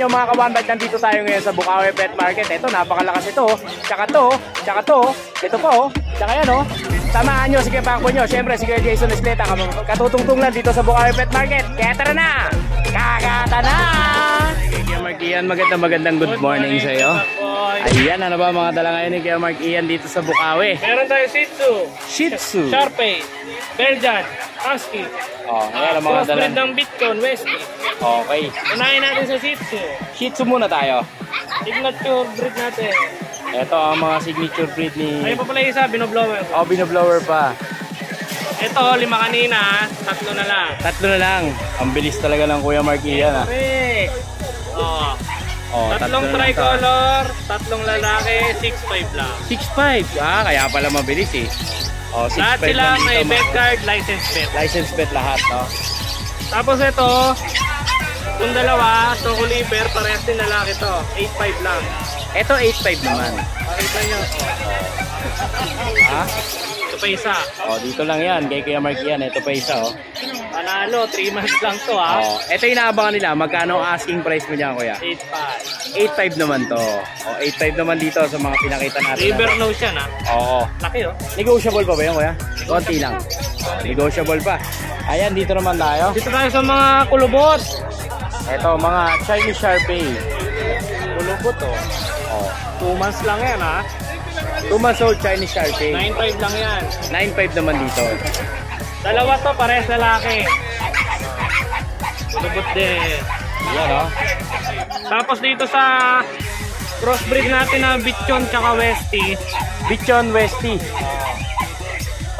nyo mga ka-1bite, nandito tayo ngayon sa Bukawi Pet Market. Ito, napakalakas ito. Tsaka to, ito pa oh. Tsaka yan oh. Tamaan nyo, sige pakbo nyo. Siyempre, sige Jason Espleta, katutungtung lang dito sa Bukawi Pet Market. Kaya tara na! Kakata na! Kaya Mark Ian, magandang good morning sa iyo. Ayan, ano ba mga dala ngayon ni Kaya Mark Ian dito sa Bukawi? Meron tayo Shih Tzu, Sharpei, Belgian, Husky. Oh, ayan ang mga dala. Crossbreed ng Bitcoin, Westie. Okay. Unahin natin sa Shih Tzu. Shih Tzu muna tayo. Signature breed natin. Ito ang mga signature breed ni... Ayun pa pala isa, binoblower. Oh, binoblower pa. Ito, 5 kanina, 3 na lang. 3 na lang. Ang bilis talaga ng Kuya Mark Ian ah. Correct. Oh, 3 tricolor, 3 lalaki, 6'5 lang. 6'5". Ah, kaya pala mabilis eh. Oh, 6'5 Lahat sila may vet card, license vet. License pet lahat, no? Tapos ito, itong dalawa, Choco Liver, parehas din lalaki to. 8'5 lang. Ito 8'5 naman. Pakita nyo. Ha? Ito pa isa. Oh, dito lang yan. Kay Kuya Mark Ian, ito pa isa oh. Panalo, 3 months lang to ha. Oh, ito yung inaabangan nila. Magkano ang asking price mo dyan, Kuya? 8'5. 8'5 naman to. Oh, 8'5 naman dito sa mga pinakita natin. River nose yan ha. Oo. Laki oh. Negotiable pa ba yun, Kuya? Konti lang. Negotiable pa. Ayan, dito naman tayo. Dito tayo sa mga kulubot. Ito, mga Chinese Sharpei. Kulubot oh. Oh. 2 months lang yan ha. 2 months old Chinese Sharpei. 9'5 lang yan. 9'5 naman dito. Dalawa to, parehas lalaki. Kulubot din. Yan oh. Tapos dito sa crossbreed natin na Bichon tsaka Westie. Bichon Westie.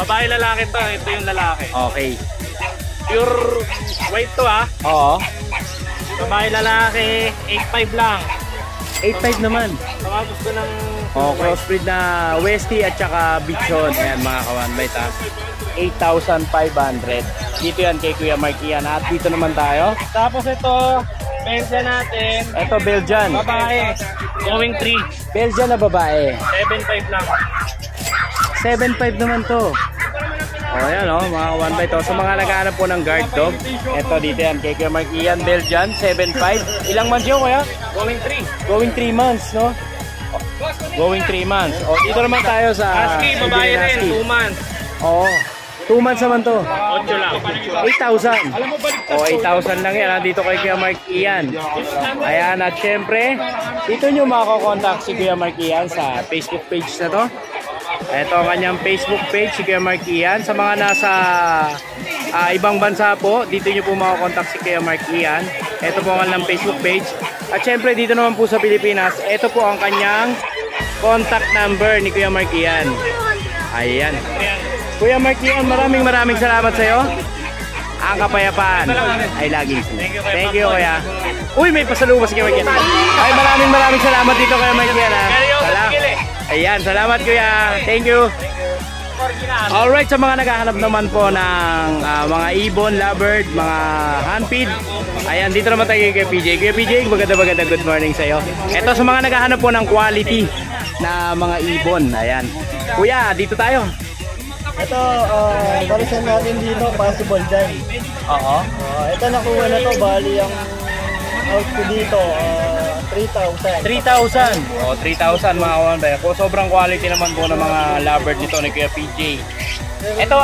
Babae lalaki to, ito yung lalaki. Okay. Pure white to ha. Oo. Babae lalaki, 8'5 lang. 8'5 naman. Mga gusto ng Oh, crossbreed na Westie at saka Bichon. Ayan mga ka-1bite ha. 8,500. Dito yan kay Kuya Mark Ian. At dito naman tayo. Tapos ito, Belgian natin. Ito Belgian. Babae, going 3. Belgian na babae. 7'5 lang. 7'5 naman to. O oh, yan o, mga ka-1bite to. Sa mga naghahanap po ng guard dog, ito dito yan kay Kuya Mark Ian. Belgian, 7'5. Ilang months yun Kuya? Going 3. Going 3 months, no? Going 3 months. O, dito naman tayo sa Husky, babae rin, 2 months. Oo. 2 months naman to. 8 lang. 8,000. O, 8,000 lang yan. Dito kay Kuya Mark Ian. Ayan, at syempre, dito nyo makakontakt si Kuya Mark Ian sa Facebook page na to. Ito ang kanyang Facebook page, si Kuya Mark Ian. Sa mga nasa ibang bansa po, dito nyo po makakontakt si Kuya Mark Ian. Ito po ang kanyang Facebook page. At syempre, dito naman po sa Pilipinas, ito po ang kanyang contact number ni Kuya Mark Ian. Ayan. Kuya Mark Ian, maraming salamat sa iyo. Ang kapayapaan ay lagi. Thank you, Kuya. Uy, may pasalubong si Kuya Mark Ian. Ay, maraming salamat dito, Kuya Mark Ian. Ayan, salamat Kuya. Thank you. Alright, sa mga naghahanap naman po ng mga ibon, lovebird, mga handfeed, ayan, dito naman tayo kay PJ. Kuya PJ, maganda good morning sa iyo. Ito sa mga naghahanap po ng quality na mga ibon, ayan. Kuya, dito tayo. Ito, parisan natin dito, possible dyan. Oo. Ito nakuha na to, bali ang out ko dito, 3,000. 3,000. Oh, 3,000 mga ka-1bite. Kung sobrang quality naman po ng mga lovebird nito ni Kuya PJ. Ito,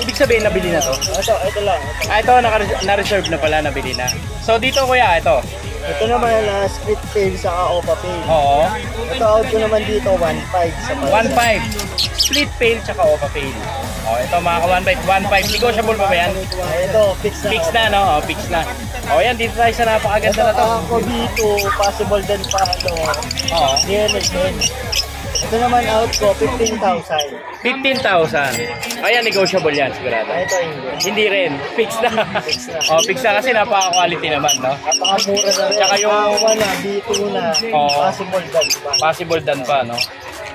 ibig sabihin nabili na to. Ito lang. Ito, na-reserve na pala, nabili na. So dito Kuya, ito. Ito naman na split tail sa Opa Tail. Oo. Ito out ko naman dito, 1,500 sa 1,500. Split pail tsaka Opa pail. Oh, ito mga ka-1bite, 1,500. Negotiable pa ba yan? Ito, fix na. Fix na, no? Oh, fix na. Oh, yan, dito tayo sa napakaganda na to. Ako dito, possible din pa, Oo. DNS din. Ito naman out ko, 15,000. 15,000. Ayan, negotiable yan, sigurado. Ito hindi. Hindi rin, fix na. Oh, fix na kasi napaka-quality naman, no? Napakamura na rin. Tsaka yung- na, B2 na, Oo. possible din pa. Possible dan pa, no?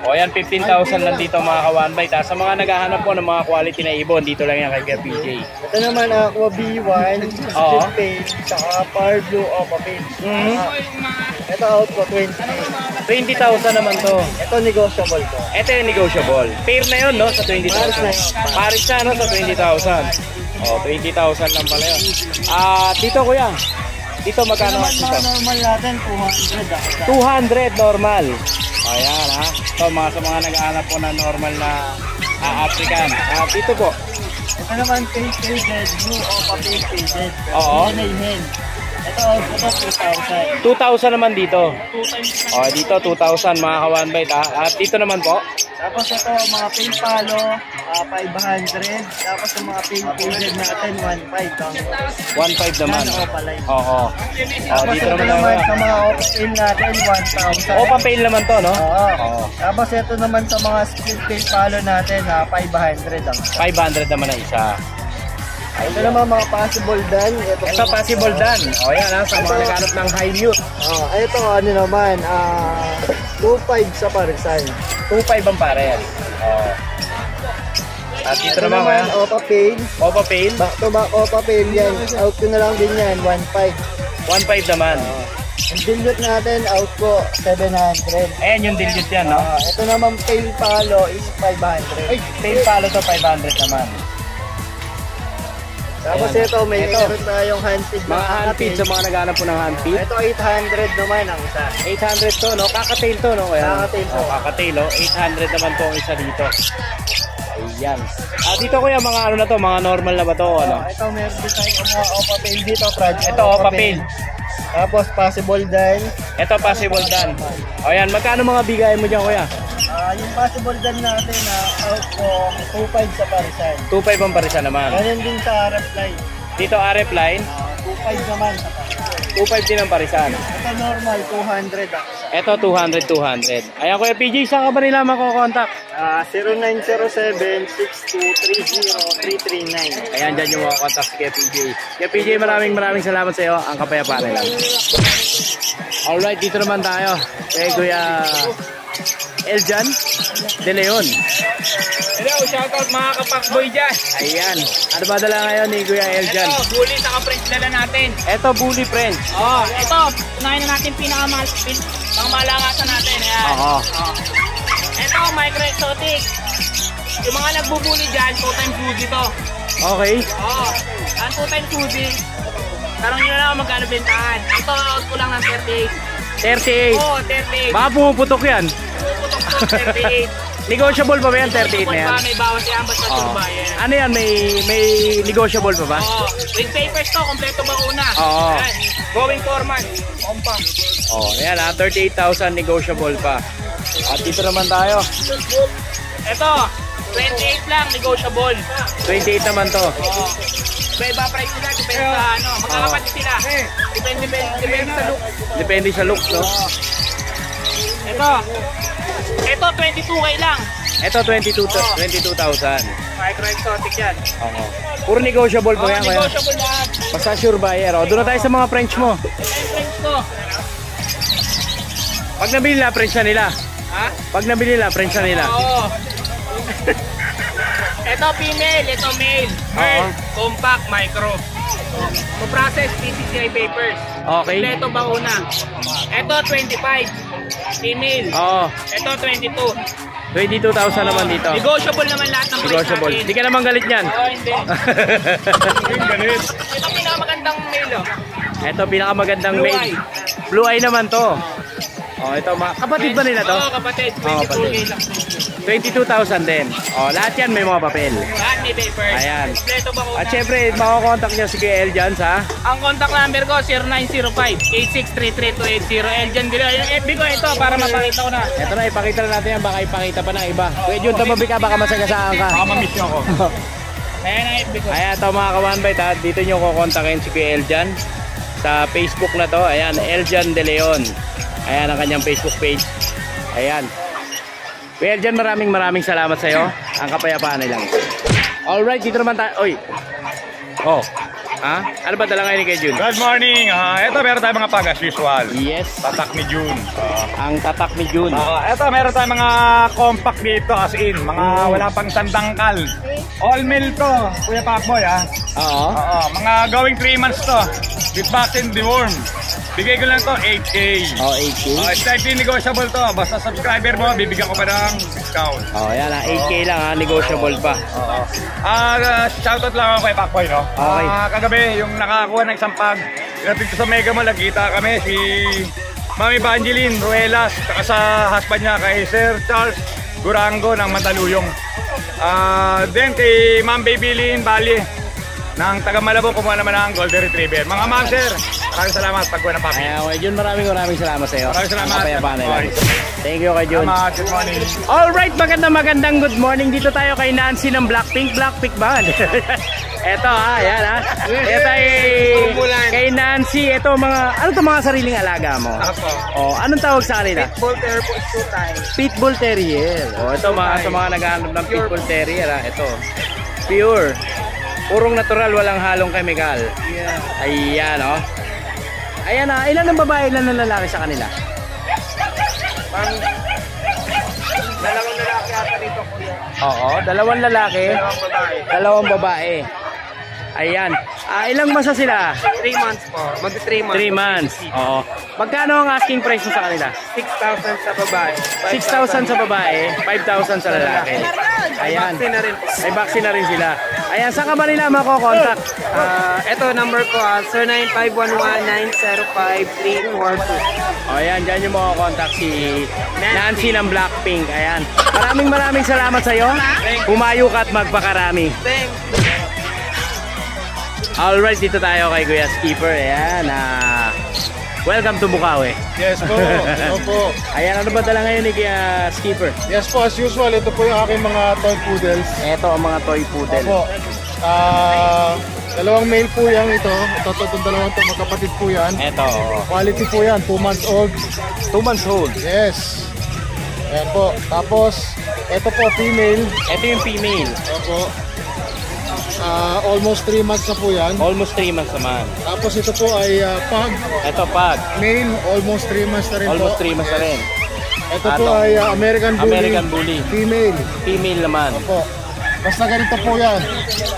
O yan, 15,000 lang dito mga ka-1bite. Sa mga naghahanap po ng mga quality na ibon, dito lang yan kay Kuya PJ. Ito naman Aqua B1, Oo. split page, saka Power Blue Opa page. Ito out ko, 20,000. 20,000 naman to. Ito negotiable ko. Ito yung negotiable. Pair na yun, no? Sa Paris na 20,000. yun. Paris na, no? Sa 20,000. O, 20,000 lang pala yun. Dito, Kuya. Dito magkano Naman mas dito? mga normal natin, 200 ang isa. 200 normal. Ayan ha. So mga sa mga nag-aanap po na normal na African. Dito po. Ito naman pale faded, blue o pale faded. Oo. Hindi na hen. Ito 2,000. 2,000 naman dito. Dito 2,000 mga ka-one bite ha. At dito naman po. Tapos ito mga pale palo, 500. Tapos yung mga pale faded natin, 1,500. 1,500 naman. Opaline. Oo. Tapos Dito ito naman naman tayo. sa mga opaline natin, 1,000. Opa pale naman to, no? Oo. Tapos ito naman sa mga split pale palo natin, 500 ang isa. 500 naman ang isa. Ito naman mga possible dan. Ito possible dan. O yan ha, sa mga naghanap ng high mute. Ito ano naman, 2,500 sa parisan. 2,500 ang parel. At dito Ito naman naman, kaya. Opa Pale. Opa pale. Back to back Opa Pale yan. Out ko na lang din yan, 1,500. 1,500 naman. Ang dilute natin, out ko, 700. Ayan yung dilute yan, no? Ito naman, Pale Palo is 500. Ay, tail palo to 500 naman. Tapos ayan. ito, may Ito. meron tayong handfeed Mga handfeed sa mga naghanap po ng handfeed. Ito, 800 naman ang isa. 800 to, no? Kakatail to, no? Kaya, Kakatail to. Kakatail, oh. 800 naman to ang isa dito. Ayan. Dito kuya, mga ano na to? Mga normal na ba to? Ano? Ito, meron din tayong mga Opa Pale dito, project. Ito, Opa Pale. Tapos, possible dan. Ito, possible dan. O yan, magkano mga bigay mo dyan, kuya? Yung possible dan natin, out ko, 2,500 sa parisan. 2,500 ang parisa naman. Ganyan din sa reply. Dito, RF line. 2,500 naman sa parisan. 2,500 din ang parisan. Ito normal, 200 ang isa. Ito, 200. Ayan, kuya PJ, saan ka ba nila makokontakt? 0907-6230-339. Ayan, dyan yung mga contact si Kuya PJ. Kuya PJ, maraming salamat sa iyo. Ang kapayapaan nila. Alright, dito naman tayo. Kay Kuya Eljan De Leon. Hello, shoutout mga kapakboy dyan. Ayan. Ano ba dala ngayon ni Kuya Eljan? Ito, bully sa ka-French dala natin. Ito, Bully French. Oh, ito, unahin na natin pangmalangatan natin. Ayan. Oo. Ito, micro exotic. Yung mga nagbubuli dyan, 2 times Fuji to. Okay. Oh, ang 2 times Fuji. Tarong nyo na ako magkano bentahan. Ito, out ko lang ng 38. 38. Oh, 38. Baka pumuputok yan. Puputok to, 38. Negotiable pa ba yan? 38 na yan? May bawas yan, basta Oo. turbayan. Ano yan? May negotiable pa ba? Oh, with papers to, kompleto ba una? Oo. Ayan. Going 4 months. Compact. Oh, ayan ha. 38,000 negotiable pa. At dito naman tayo. Ito, 28 lang, negotiable. 28 naman to. Oo. Iba price nila, depende sa ano. Magkakapatid sila. Depende sa look. Depende sa looks, no? Ito 22K lang. Ito 22,000. Micro exotic yan. Oo. Puro negotiable pa yan, kaya. Negotiable lahat. Basta sure buyer. O, doon na tayo sa mga French mo. Ayan, friends ko. Pag nabili na, French na nila. Ha? Pag nabili na, French na nila. Oo. Ito female, ito male. Oo. Compact, micro. To process PCCI papers. Okay. Kompleto ba una? Ito 25. Female. Oo. Ito 22. 22,000 naman dito. Negotiable naman lahat ng price Negotiable. natin. Hindi ka naman galit yan. Oo, hindi. Ito pinakamagandang male, oh. Ito, pinakamagandang Blue male. eye. Blue eye naman to. Oh, ito, kapatid ba nila to? Oo, kapatid. Oo, 22K kapatid. lang. 22,000 din. Oh, lahat yan may mga papel. Lahat may papers. Ayan. Kompleto ba una? At syempre, makakontakt niya si Kuya Eljan sa Ang contact number ko 0905-8633280. Eljan Gilo. Yung FB ko ito para mapakita ko na. Ito na, ipakita na natin yan. Baka ipakita pa ng iba. Kuya Jun, tumabi ka. Baka masagasaan ka. Baka ma-miss nyo ako. Ayan ang FB ko. Ayan, ito mga ka-one bite ha. Dito nyo kukontakin si Kuya Eljan. Sa Facebook na to. Ayan, Eljan De Leon. Ayan ang kanyang Facebook page. Ayan. Kuya Eljan, maraming salamat sa iyo. Ang kapayapaan nilang. Alright, dito naman tayo. Oy. Oh. Ha? Ano ba dala ngayon ni Kuya Jun? Good morning. Ito meron tayong mga pag as usual. Yes. Tatak ni June. Ang tatak ni Jun. Ito meron tayong mga compact dito as in. Mga wala pang sandangkal. All meal to. Kuya Pacboy Oo. Oo. Mga going 3 months to. With vaccine deworm. Bigay ko lang to 8K. Oh, 18. Slightly negotiable to. Basta subscriber mo, bibigyan ko pa ng discount. Oh, yan ha. 8K lang ha. Negotiable pa. Shoutout lang ako kay Pacboy, no? Okay. Kagabi, yung nakakuha ng isang pag, Dito sa Mega Mall, nagkita kami si Mami Evangeline Ruelas, saka sa husband niya kay Sir Charles Gurango ng Mandaluyong. Then kay Ma'am Babylin Bali ng taga Malabon, kumuha naman ng Golden Retriever. Mga ma'am, sir, maraming salamat pagkuha ng papi. Kay Jun, maraming salamat sa iyo. Maraming salamat. Kapayapaan nila. Thank you kay Jun. Salamat, good morning. Alright, magandang good morning. Dito tayo kay Nancy ng Blackpink ba? Eto ayan Ito ay kay Nancy. Ito ano to mga sariling alaga mo? Oh, anong tawag sa kanila? Pitbull Terrier po, Showtime. Pitbull Terrier. Oh, ito sa mga naghahanap ng Pitbull Terrier Ito. Pure. Purong natural, walang halong chemical. Yeah. Ayan Ayan ilan ang babae, ilan ang lalaki sa kanila? Dalawang lalaki ata rito, kuya. Oo, dalawang lalaki, dalawang babae. Ayan. Ilang masa sila? 3 months po. Mag-3 months. 3 months. Oo. Magkano ang asking price mo sa kanila? 6,000 sa babae. 6,000 sa babae, 5,000 sa lalaki. Ayan. Vaccine na rin po. May vaccine na rin sila. Ayan, saan ka ba nila makokontakt? Ito number ko, 0951190534. Ayan, dyan yung makokontakt si Nancy ng Blackpink. Ayan. Maraming salamat sa iyo. Humayo ka at magpakarami. Thanks. Alright, dito tayo kay Kuya Skipper. Ayan, welcome to Bukawi. Yes po, ano po. Ayan, ano ba dala ngayon ni Kuya Skipper? Yes po, as usual, ito po yung aking mga toy poodles. Ito ang mga toy poodle. Opo. Dalawang male po yan ito. Itong dalawang to, magkapatid po yan. Ito, Quality po yan, 2 months old. 2 months old. Yes. Ayan po. Tapos, ito po, female. Ito yung female. Opo. Almost 3 months na po yan. Almost 3 months naman. Tapos ito po ay pug. Ito pag. Male, almost 3 months na rin po. Almost 3 months na rin. Ito po ay American Bully. American Bully. Female. Female naman. Opo. Basta ganito po yan.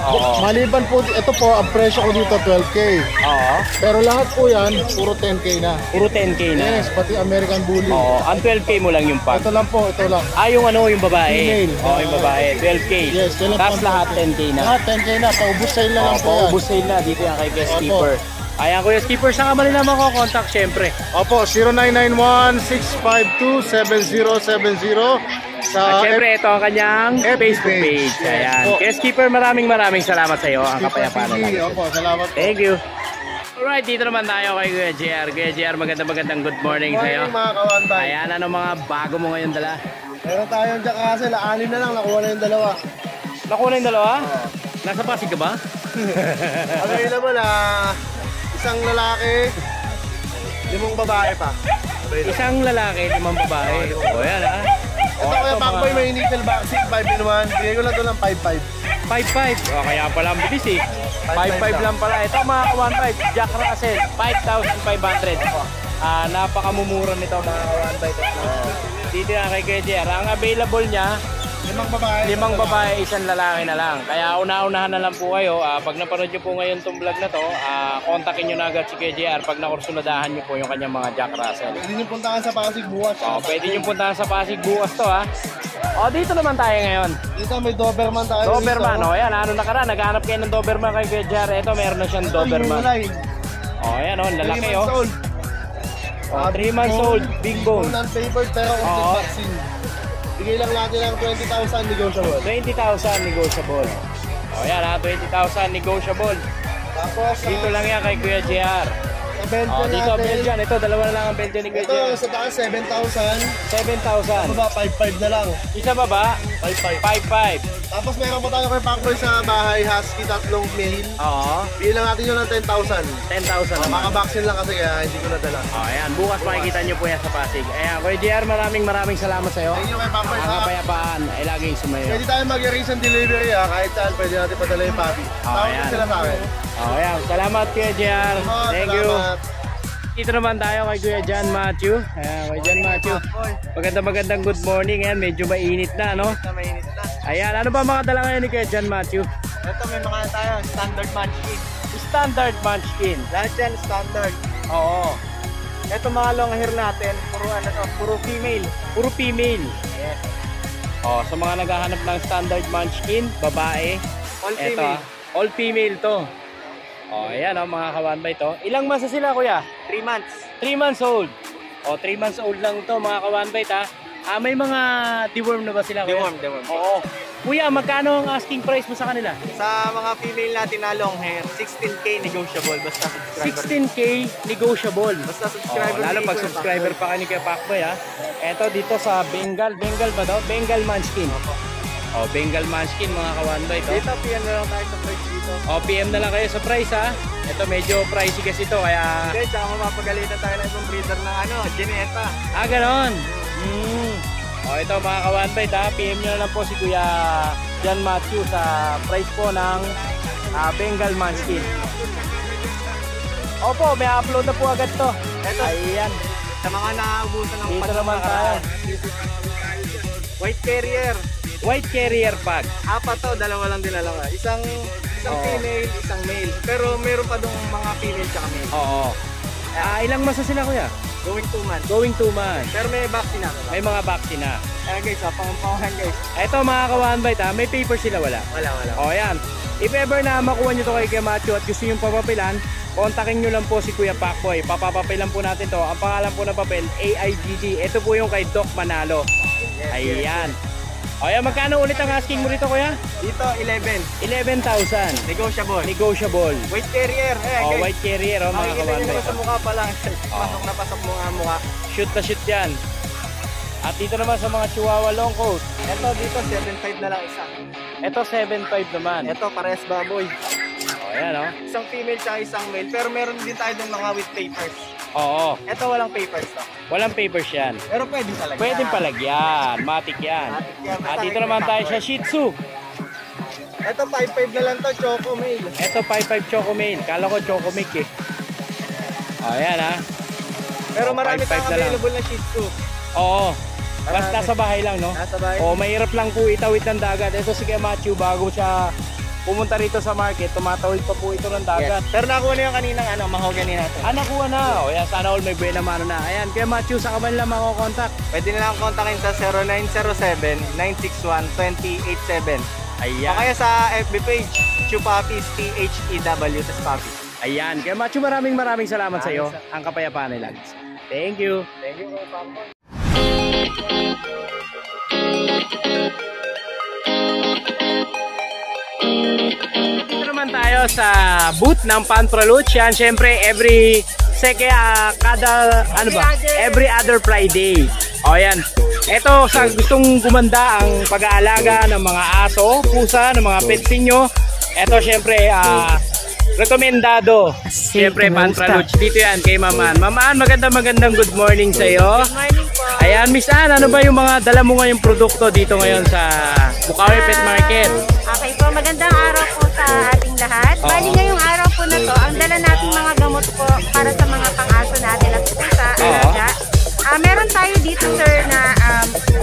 Oo. Maliban po, ito po, ang presyo ko dito 12K. Oo. Pero lahat po yan, puro 10K na. Puro 10K na. Yes, pati American Bully. Oo. Ang 12K mo lang yung pag. Ito lang po, ito lang. Yung yung babae. Female. Oo, yung babae. 12K. Yes, yan lang Tapos po. lahat 10K na. Lahat 10K na, paubos sale na lang po yan. Paubos sale na. Dito yan kay Kuya Opo. Skipper. Ayan, Kuya Skipper, saan ka ba nila makokontakt? Syempre. Opo, 0991-652-7070 At sa syempre, ito ang kanyang FB Facebook page. page. Ayan. Yes po. Kuya Skipper, maraming salamat sa iyo. Ang kapayapaan na lang. Opo, salamat po. Thank you. Alright, dito naman tayo kay Kuya JR. Kuya JR, magandang good morning sa iyo. Morning mga kawantay. Ayan, ano mga bago mo ngayon dala? Meron tayong Jack Russell, 6 na lang, nakuha na yung dalawa. Nakuha na yung dalawa? Nasa Pasig ka ba? Available isang lalaki, 5 babae pa. Isang lalaki, 5 babae. O yan Ito kaya Pacboy, may initial vaccine, 5-in-1. Bigay ko lang ito ng 5-5. 5-5. O kaya pala ang bilis 5-5 lang pala. Ito mga ka-1-5, Jack Russell, 5,500. Napakamumura nito mga ka-1-5. Dito na kay Kuya JR. Ang available niya, 5 babae. 5 babae, isang lalaki na lang. Kaya una-unahan na lang po kayo. Pag napanood nyo po ngayon itong vlog na to, kontakin nyo na agad si KJR pag nakursunadahan nyo po yung kanyang mga Jack Russell. Pwede nyo puntahan sa Pasig bukas. Pwede nyo puntahan sa Pasig bukas to dito naman tayo ngayon. Dito may Doberman tayo. Doberman, ayan, nakaraan, naghanap kayo ng Doberman kay KJR. Ito, meron na siyang Doberman. Ayan, lalaki 3 months old, big bone. Non-favored pero complete vaccine. Bigay lang natin ng 20,000 negotiable. 20,000 negotiable. Ayan 20,000 negotiable. Tapos, Dito lang yan kay Kuya JR. sa Belgian Dito, natin. Belgian. Ito, dalawa na lang ang Belgian ni Kuya Ito, JR. sa taas, 7,000. 7,000. Baba, 5,500 na lang. Isa baba, 5,500. 5,500. Tapos meron pa tayo kay Pacboy sa bahay, husky, 3 male. Oo, Bigay lang natin yun ng 10,000. 10,000 naman. Maka-vaccine lang kasi kaya hindi ko nadala. Ayan, bukas makikita nyo po yan sa Pasig. Ayan, Kuya JR, maraming salamat sa iyo. Thank you kay Pacboy. Ang kapayapaan ay laging sumayo. Pwede tayo mag-recent delivery kahit saan pwede natin padala yung puppy. Tawag ayan. sila sa akin. Ayan, salamat Kuya JR. Thank you. Salamat. Dito naman tayo kay Kuya John Matthew. Ayan, Kuya John Matthew. Magandang good morning. Ayan, medyo mainit na, no? Mainit na. Ayan, ano ba mga dala ngayon ni Kuya John Matthew? Ito may mga tayo, standard munchkin. Standard munchkin. Lahat yan standard. Oo. Ito mga long hair natin, puro female. Puro female. Yes. Sa mga naghahanap ng standard munchkin, babae. All Eto, female. all female to. O, ayan o, mga ka-1 by to. Ilang months na sila, kuya? 3 months. 3 months old. O, 3 months old lang to, mga ka-1 by ta. May mga deworm na ba sila, kuya? Deworm. Oo. Kuya, magkano ang asking price mo sa kanila? Sa mga female natin na long hair, 16K negotiable. Basta subscriber. 16K negotiable. Basta subscriber. Lalo pag subscriber pa ka ni Kuya Pacboy, ha. Eto dito sa Bengal. Bengal ba daw? Bengal Munchkin. O, Bengal Munchkin, mga ka-1 by to. Dito, PM na lang tayo sa price dito. O, PM na lang kayo sa price, ha. Ito medyo pricey kasi to, kaya... Okay, tsaka mapapagalitan tayo ng isang breeder ng Gineta. Ganon. O, ito mga ka-1 by ta. PM nyo na lang po si Kuya John Matthew sa price po ng Bengal Munchkin. Opo, may upload na po agad to. Ito. Ayan. Sa mga naubusan ng Dito naman tayo. White Carrier. White Carrier Pug. 4 to, 2 lang dinala ko. Isang female, isang male. Pero meron pa dong mga female tsaka male. Oo. Ilang masa sila, Kuya? Going 2 months. Going 2 months. Pero may vaccine na. May mga vaccine na. Ayan guys, pangampahan guys. Ito mga ka-1 by ta. May paper sila, wala? Wala. O, ayan. If ever na makuha nyo to kay Kuya Matthew at gusto nyo papapilan, kontakin nyo lang po si Kuya Pacboy. Papapapilan po natin to. Ang pangalan po ng papel, AIGG. Ito po yung kay Doc Manalo. Ayan. O, ayan, magkano ulit ang asking mo rito, Kuya? Dito, 11. 11,000. Negotiable. Negotiable. White Carrier. Ayan O, guys. white carrier, o, mga Makikita ka-1 nyo by naman sa ta. mukha pa lang. Pasok na pasok mo nga mukha. Shoot na shoot yan. At dito naman sa mga Chihuahua long coat. Ito dito, 7.5 na lang isa. Ito 7.5 naman. Ito, parehas baboy. O, ayan, o. Isang female tsaka isang male. Pero meron din tayo ng mga with papers. Oo. Ito walang papers to. Walang papers yan. Pero pwede talaga. Pwedeng palagyan. Matik yan. Matik yan. At dito naman tayo sa Shih Tzu. Ito 5.5 na lang to, Choco Male. Ito 5.5 Choco Male. Kala ko Choco Mic eh. O, ayan ha. Pero Oh, marami 5.5 tayong na lang. available na Shih Tzu. Oo. Basta sa bahay lang, no? Nasa bahay. O, mahirap lang po itawid ng dagat. Ito si Kuya Matthew, bago siya pumunta rito sa market, tumatawid pa po ito ng dagat. Pero nakuha na yung kaninang mahogany natin. Nakuha na. O, yan, sana all may buena mano na. Ayan, Kuya Matthew, sa kaman lang makokontakt. Pwede nila akong kontakin sa 0907-961-2087. Ayan. O kaya sa FB page, Chupapis, THEW, tas Papi. Ayan, Kuya Matthew, maraming salamat sa iyo. Ang kapayapaan nila. Thank you. Thank you, Papi. Dito naman tayo sa booth ng Pantraluch. Yan, syempre every every other Friday. O yan. Ito sa gustong gumanda ang pag-aalaga ng mga aso, pusa, ng mga pets ninyo. Ito syempre rekomendado. Syempre Pantraluch. Dito yan kay Maman. Maman, magandang good morning sa iyo. Good morning po. Ayan, Miss Ann, ano ba yung mga dala mo ngayong produkto dito ngayon sa Bukawi Pet Market? Okay po, magandang araw po sa ating lahat. Bali ngayong araw po na to, ang dala nating mga gamot po para sa mga pang-aso natin at pusa, alaga. Meron tayo dito sir na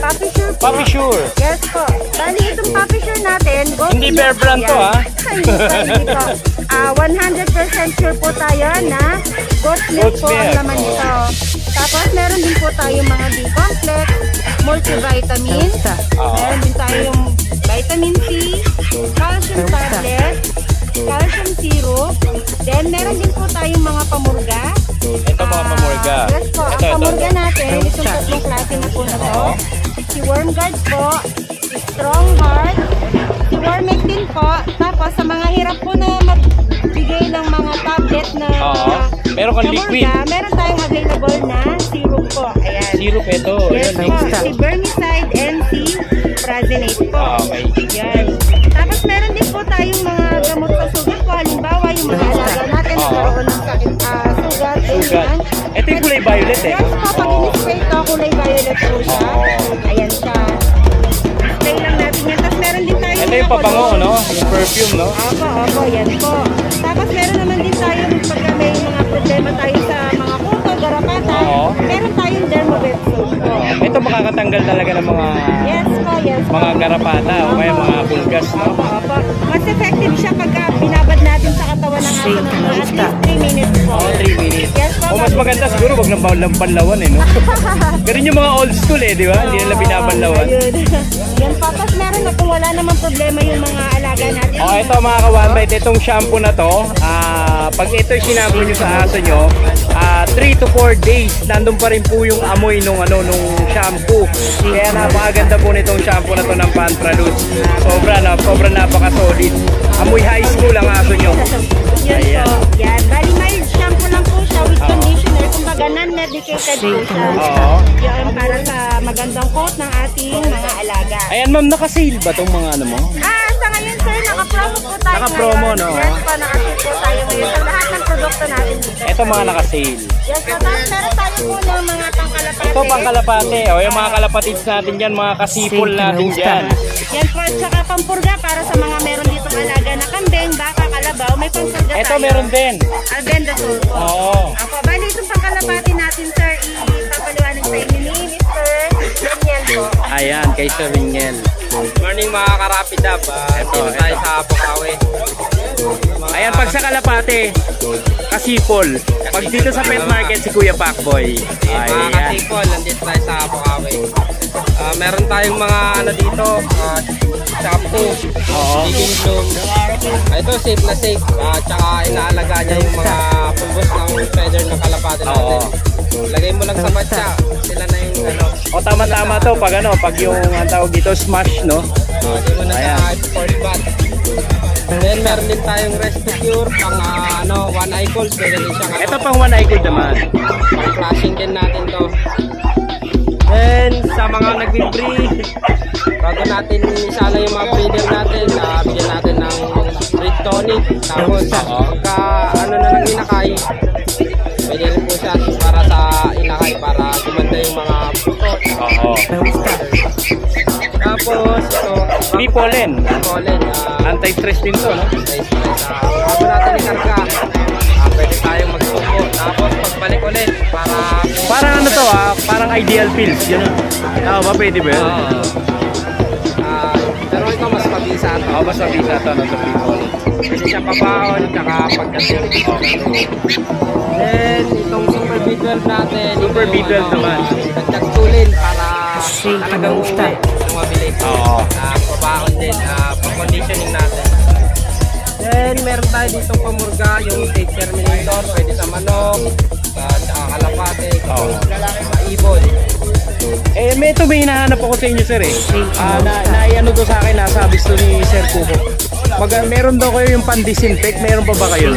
Puppy Sure po. Puppy Sure. Yes po. Bali itong Puppy Sure natin, Hindi Bear Brand to, ha? Hindi po. 100% sure po tayo na goat milk po ang laman nito. Tapos meron din po tayong mga B-complex, multivitamins, meron din tayong vitamin C, calcium tablet, calcium syrup, then meron din po tayong mga pamurga. Ito mga pamurga. Yes po, ang pamurga natin, itong tatlong klase na po na to. Si Worm Guard po, si Strong Heart, si Wormate din po. Tapos sa mga hirap po na magbigay ng mga tablet na Meron kang liquid. Meron tayong available na syrup po. Ayan. Syrup ito. Yes po, si Vermicide and si Prasinate po. Okay. Yan. Tapos meron din po tayong mga gamot sa sugat po. Halimbawa yung mga alaga natin nagkaroon ng sakit, sugat. Sugat. Ito yung kulay violet eh. Yes po, pag in-spray ito, kulay violet po siya. Ayan siya. Spray lang natin yan. Tapos meron din tayong Ito yung pabango, no? Yung perfume, no? Opo, yan po. Tapos meron naman din tayong pagka may mga problema tayo sa mga kuto, garapata, meron tayong Dermovexone po. Ito makakatanggal talaga ng mga Yes po, yes po. mga garapata o kaya mga pulgas, no? Opo. Mas effective siya pagka binabad natin sa katawan ng aso ng mga at least 3 minutes po. Oo, 3 minutes. Yes po. O mas maganda siguro wag nang panlawan eh, no? Ganun yung mga old school eh, di ba? Hindi nila binabanlawan. Ayun. Yan po. Tapos meron na kung wala naman problema yung mga alaga natin. O ito mga ka-1bite, itong shampoo na to, pag ito sinampoo nyo sa aso nyo, 3 to 4 days, nandun pa rin po yung amoy nung shampoo. Kaya napakaganda po nitong shampoo na to ng Pantraluz. Sobrang napaka-solid. Amoy high school ang aso nyo. Yan Ayan. po. Yan. Bali mild shampoo lang po siya with conditioner. Kumbaga non-medicated po siya. Oo. Yan para sa magandang coat ng ating mga alaga. Ayan ma'am, naka-sale ba tong mga ano mo? Sa ngayon sir, naka-promo po tayo Naka-promo, ngayon. no? Yes po, naka-sale po tayo ngayon sa lahat ng produkto natin dito. Ito mga naka-sale. Yes po, tapos meron tayo po ng mga pangkalapate. Ito pang kalapate. O yung mga kalapatids natin dyan, mga kasipol natin dyan. Yan po, at saka pampurga para sa mga meron ditong alaga na kambing, baka, kalabaw, may pampurga tayo. Ito meron din. Albendazole po. Oo. Ako, bali itong pangkalapate natin sir, ipapaliwanag sa inyo ni Mr. Daniel po. Ayan, kay Sir Ringel. Morning mga karapidab. Dito tayo sa Bukawi. Ayan, pag sa kalapate, kasipol. Pag dito sa pet market, si Kuya Pacboy. Mga Ayan. kasipol, nandito tayo sa Bukawi. Meron tayong mga ano dito, shampoo, Oo. digging bloom. Ito safe na safe. Tsaka inaalaga niya yung mga pulbos ng feather ng kalapate natin. Oo. Lagay mo lang sa matcha. Sila na yung ano. O tama-tama to pag yung ang tawag dito smash, no? Lagay mo na Ayan. sa sport bath. Then meron din tayong Rescue Cure pang one eye cold. Pwede din siyang Ito pang one eye good naman. pang flashing din natin to. Then sa mga nagbe-breed, bago natin isala yung mga breeder natin, bigyan natin ng breed tonic. Tapos pagka ano na lang inakay, pwede rin po siya para sa inakay para gumanda yung mga puto. Oo. Tapos ito, Free pollen. pollen. Anti-stress din to, no? Bago natin ikarga, pwede tayong magsuko. Tapos pagbalik ulit para Parang ano to parang ideal pills, yun. Tama ba, pwede ba yun? pero ito mas mabisa ito. Oo, mas mabisa to, no? Sa free pollen. Pwede siya pabaon, tsaka pagkasir. Then, itong Super B12 natin. Super ito yung, B12 naman. Dagdag tulin para talagang uwi yung mabili. Oo. Pabaon din, pang-conditioning natin. Then, meron tayo dito pamurga, yung take terminator, pwede sa manok, tsaka kalapate, ibon. May hinahanap ako sa inyo, sir, eh. Naiano to sa akin, nasabi to ni Sir Kuko. Pag meron daw kayo yung pan-disinfect, meron pa ba kayo?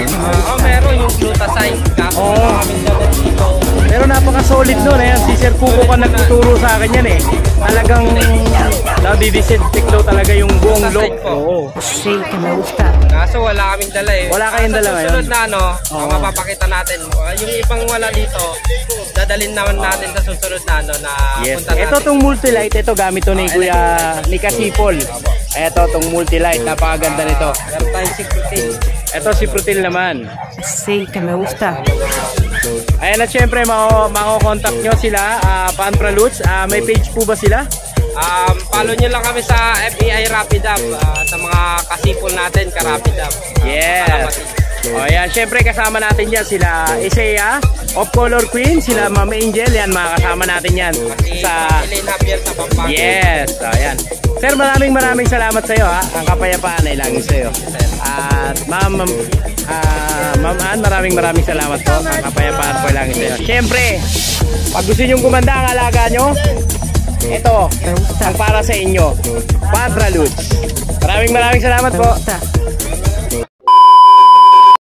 Meron yung glutathione, kaso kami dapat dito. Pero napaka-solid nun. Ayan, si Sir Kuko ka nagtuturo sa akin yan, eh. Talagang nadidisinfect daw talaga yung buong loob. Oo. Kaso wala kaming dala eh. Wala kayong dala ngayon? Susunod na ang mapapakita natin. Yung ibang wala dito, dadalhin naman natin sa susunod na na Yes. punta natin. Ito tong multilight, ito gamit to ni Kuya ni Kasipol. Ito tong multilight, napakaganda nito. Meron tayong secret. Ito si Frutil naman. Sí, que me gusta. Ayan, at syempre mako-contact nyo sila, Pantraluz. May page po ba sila? Follow nyo lang kami sa FEI Rapidab, sa mga kasipol natin, ka-Rapidab. Yes. O yan, syempre kasama natin yan sila Isaiah of Color Queen, sila Ma'am Angel, yan mga kasama natin yan sa Elaine Javier sa Pampanga. Yes, ayan. Sir, maraming salamat sa iyo, ha. Ang kapayapaan ay langit sa iyo. At Ma'am Ann, maraming salamat po. Ang kapayapaan po ay langit sa iyo. Syempre, pag gusto niyo gumanda ang alaga nyo, ito ang para sa inyo, Pantraluz. Maraming salamat po.